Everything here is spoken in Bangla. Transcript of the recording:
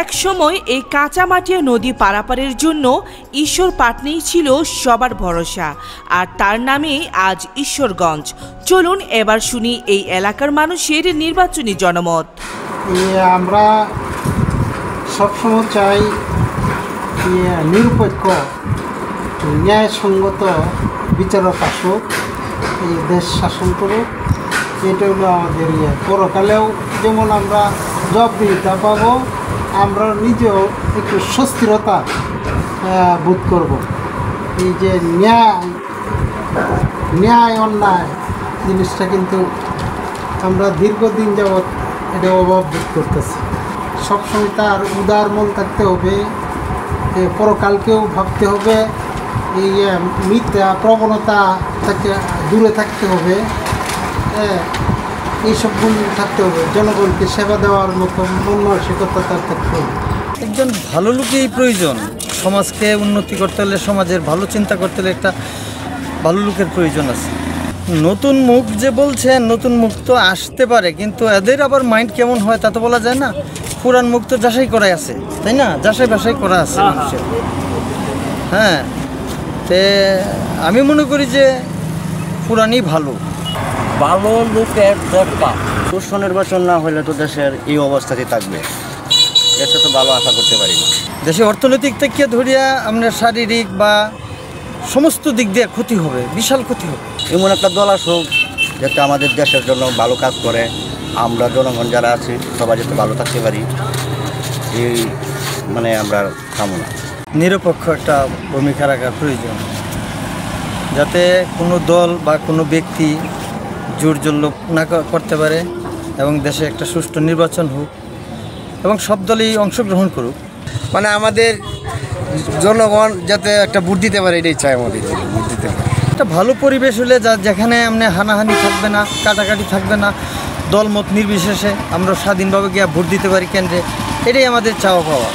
এক সময় এই কাঁচামাটিয়া নদী পারাপারের জন্য ঈশ্বর পাটনেই ছিল সবার ভরসা, আর তার নামেই আজ ঈশ্বরগঞ্জ। চলুন এবার শুনি এই এলাকার মানুষের নির্বাচনী জনমত। আমরা সবসময় চাই নিরপেক্ষ ন্যায়সঙ্গত বিচারক আসুক, এই দেশ শাসন করুক। এটা হলো আমাদের পরকালেও যেমন আমরা জবাবদিহিতা পাবো, আমরা নিজেও একটু সুস্থিরতা বোধ করব। এই যে ন্যায় অন্যায় জিনিসটা কিন্তু আমরা দীর্ঘদিন যাবৎ এটা অভাব বোধ করতেছি। সবসময় তার উদার মন থাকতে হবে, পরকালকেও ভাবতে হবে, এই মিথ্যা প্রবণতা থেকে দূরে থাকতে হবে, এইসব গুণ থাকতে হবে। জনগণকে সেবা দেওয়ার মতো মন মানসিকতা তার থাকতে হবে। একজন ভালো লোকই প্রয়োজন। সমাজকে উন্নতি করতে হলে, সমাজের ভালো চিন্তা করতে হলে একটা ভালো লোকের প্রয়োজন আছে। নতুন মুখ যে বলছেন, নতুন মুখ তো আসতে পারে, কিন্তু এদের আবার মাইন্ড কেমন হয় তা তো বলা যায় না। পুরান মুখ তো যাচাই করাই আছে, তাই না? যাচাই বাছাই করা আছে মানুষের। হ্যাঁ, তে আমি মনে করি যে পুরানই ভালো। ভালো লোকের দরকার। সুষ্ঠু নির্বাচন না হলে তো দেশের এই অবস্থাতেই থাকবে। দেশে তো ভালো আশা করতে পারি না। দেশে অর্থনৈতিক থেকে ধরিয়া আমরা শারীরিক বা সমস্ত দিক দিয়ে ক্ষতি হবে, বিশাল ক্ষতি হবে। এমন একটা দল আসুক যাতে আমাদের দেশের জন্য ভালো কাজ করে, আমরা জনগণ যারা আছি সবাই যাতে ভালো থাকতে পারি, এই আমরা কামনা। নিরপেক্ষ একটা ভূমিকা রাখার প্রয়োজন, যাতে কোনো দল বা কোনো ব্যক্তি জোর জল্লোপ না করতে পারে, এবং দেশে একটা সুষ্ঠু নির্বাচন হোক এবং সব দলই অংশগ্রহণ করুক। আমাদের জনগণ যাতে একটা ভোট দিতে পারে, এটাই চাই আমাদের। ভোট দিতে পারে একটা ভালো পরিবেশ হলে যেখানে হানাহানি থাকবে না, কাটাকাটি থাকবে না, দলমত নির্বিশেষে আমরা স্বাধীনভাবে গিয়ে ভোট দিতে পারি কেন্দ্রে, এটাই আমাদের চাওয়া পাওয়া।